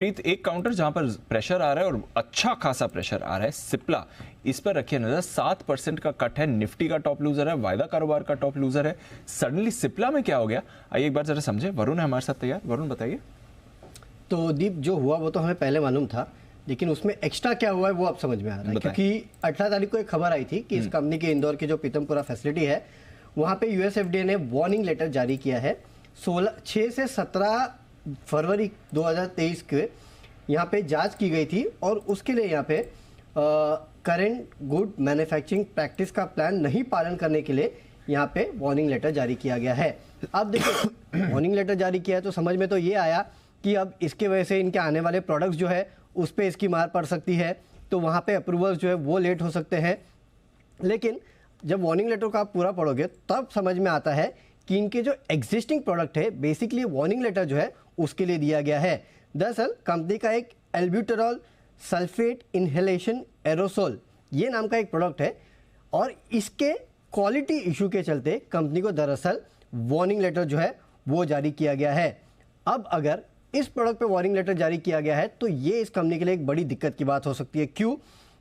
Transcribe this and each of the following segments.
प्रीत, एक काउंटर जहां पर प्रेशर आ रहा है और अच्छा खासा प्रेशर आ रहा है, सिप्ला, इस पर रखिए नजर। 7% का कट है, निफ्टी का टॉप लूजर है, वायदा कारोबार का टॉप लूजर है। सडनली सिप्ला में क्या हो गया, आइए एक बार जरा समझे। वरुण है हमारे साथ तैयार। वरुण बताइए। तो दीप, जो हुआ वो तो हमें पहले मालूम था, लेकिन उसमें एक्स्ट्रा क्या हुआ है वो अब समझ में आ रहा है। क्योंकि 18 तारीख को एक खबर आई थी कि इस कंपनी के इंदौर की जो पीतमपुरा फैसिलिटी है, वहां पे यूएसएफडीए ने वार्निंग लेटर जारी किया है। 6 से 17 फरवरी 2023 के यहाँ पे जांच की गई थी और उसके लिए यहाँ पे करेंट गुड मैन्युफैक्चरिंग प्रैक्टिस का प्लान नहीं पालन करने के लिए यहाँ पे वार्निंग लेटर जारी किया गया है। अब देखिए, वार्निंग लेटर जारी किया है तो समझ में तो ये आया कि अब इसके वजह से इनके आने वाले प्रोडक्ट्स जो है उस पर इसकी मार पड़ सकती है, तो वहाँ पे अप्रूवल्स जो है वो लेट हो सकते हैं। लेकिन जब वार्निंग लेटर को आप पूरा पढ़ोगे तब समझ में आता है कि इनके जो एग्जिस्टिंग प्रोडक्ट है, बेसिकली वार्निंग लेटर जो है उसके लिए दिया गया है। दरअसल कंपनी का एक एल्ब्यूटेरॉल सल्फेट इनहेलेशन एरोसोल ये नाम का एक प्रोडक्ट है और इसके क्वालिटी इशू के चलते कंपनी को दरअसल वार्निंग लेटर जो है वो जारी किया गया है। अब अगर इस प्रोडक्ट पे वार्निंग लेटर जारी किया गया है तो ये इस कंपनी के लिए एक बड़ी दिक्कत की बात हो सकती है। क्यों?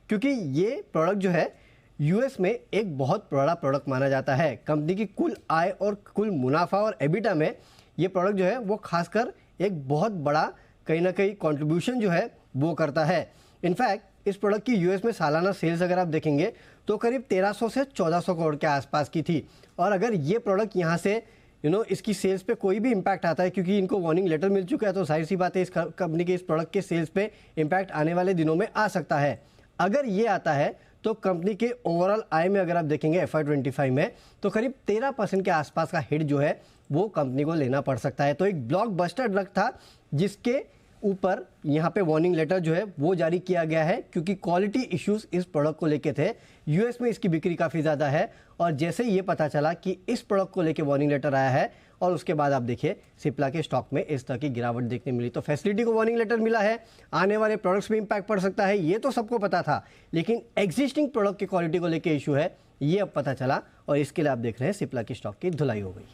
क्योंकि ये प्रोडक्ट जो है यूएस में एक बहुत बड़ा प्रोडक्ट माना जाता है। कंपनी की कुल आय और कुल मुनाफा और एबिटा में ये प्रोडक्ट जो है वो खासकर एक बहुत बड़ा कहीं ना कहीं कंट्रीब्यूशन जो है वो करता है। इनफैक्ट इस प्रोडक्ट की यूएस में सालाना सेल्स अगर आप देखेंगे तो करीब 1300 से 1400 करोड़ के आसपास की थी। और अगर ये प्रोडक्ट यहाँ से इसकी सेल्स पे कोई भी इम्पैक्ट आता है, क्योंकि इनको वार्निंग लेटर मिल चुका है, तो जाहिर सी बात है इस कंपनी के इस प्रोडक्ट के सेल्स पे इम्पैक्ट आने वाले दिनों में आ सकता है। अगर ये आता है तो कंपनी के ओवरऑल आय में अगर आप देखेंगे FY25 में तो करीब 13% के आसपास का हिट जो है वो कंपनी को लेना पड़ सकता है। तो एक ब्लॉकबस्टर ड्रग था जिसके ऊपर यहाँ पे वार्निंग लेटर जो है वो जारी किया गया है, क्योंकि क्वालिटी इश्यूज इस प्रोडक्ट को लेके थे। यूएस में इसकी बिक्री काफ़ी ज़्यादा है और जैसे ये पता चला कि इस प्रोडक्ट को लेके वार्निंग लेटर आया है और उसके बाद आप देखिए सिप्ला के स्टॉक में इस तरह की गिरावट देखने मिली। तो फैसिलिटी को वार्निंग लेटर मिला है, आने वाले प्रोडक्ट्स में इंपैक्ट पड़ सकता है, ये तो सबको पता था, लेकिन एग्जिस्टिंग प्रोडक्ट की क्वालिटी को लेकर इशू है ये अब पता चला और इसके लिए आप देख रहे हैं सिप्ला की स्टॉक की धुलाई हो गई।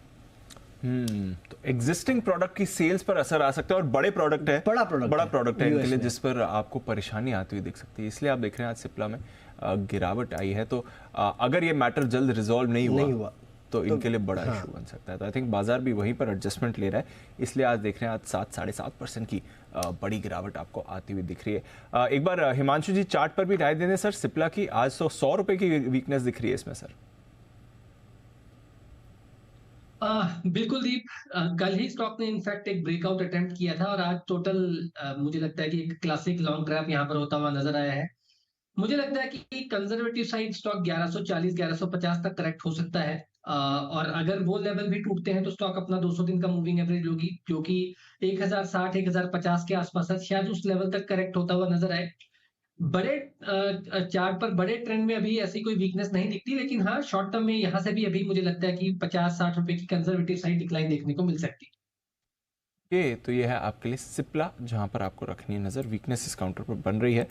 तो एग्जिस्टिंग प्रोडक्ट की सेल्स पर असर आ सकता है और बड़े प्रोडक्ट है, बड़ा प्रोडक्ट है इनके लिए, जिस पर आपको परेशानी आती हुई दिख सकती है। इसलिए आप देख रहे हैं आज सिप्ला में गिरावट आई है। तो अगर ये मैटर जल्द रिजॉल्व नहीं हुआ तो इनके लिए बड़ा इशू बन सकता है। तो आई थिंक बाजार भी वहीं पर एडजस्टमेंट ले रहा है, इसलिए आज देख रहे हैं आज 7-7.5% की बड़ी गिरावट आपको आती हुई दिख रही है। एक बार हिमांशु जी चार्ट पर भी राय देने सर, सिप्ला की आज तो 100 रुपए की वीकनेस दिख रही है इसमें सर। बिल्कुल दीप, कल ही स्टॉक ने इनफैक्ट एक ब्रेकआउट अटेम्प्ट किया था और आज टोटल मुझे लगता है कि एक क्लासिक लॉन्ग ग्राफ यहाँ पर होता हुआ नजर आया है। मुझे लगता है कि कंजर्वेटिव साइड स्टॉक 1140-1150 तक करेक्ट हो सकता है और अगर वो लेवल भी टूटते हैं तो स्टॉक अपना 200 दिन का मूविंग एवरेज होगी जो कि 1060-1050 के आसपास है, शायद उस लेवल तक करेक्ट होता हुआ नजर आए। बड़े चार्ट पर बड़े ट्रेंड में अभी ऐसी कोई वीकनेस नहीं दिखती, लेकिन हाँ शॉर्ट टर्म में यहाँ से भी अभी मुझे लगता है कि 50-60 रुपए की कंजर्वेटिव साइड डिक्लाइन देखने को मिल सकती है। तो ये है आपके लिए सिप्ला, जहां पर आपको रखनी है नजर। वीकनेस इस काउंटर पर बन रही है।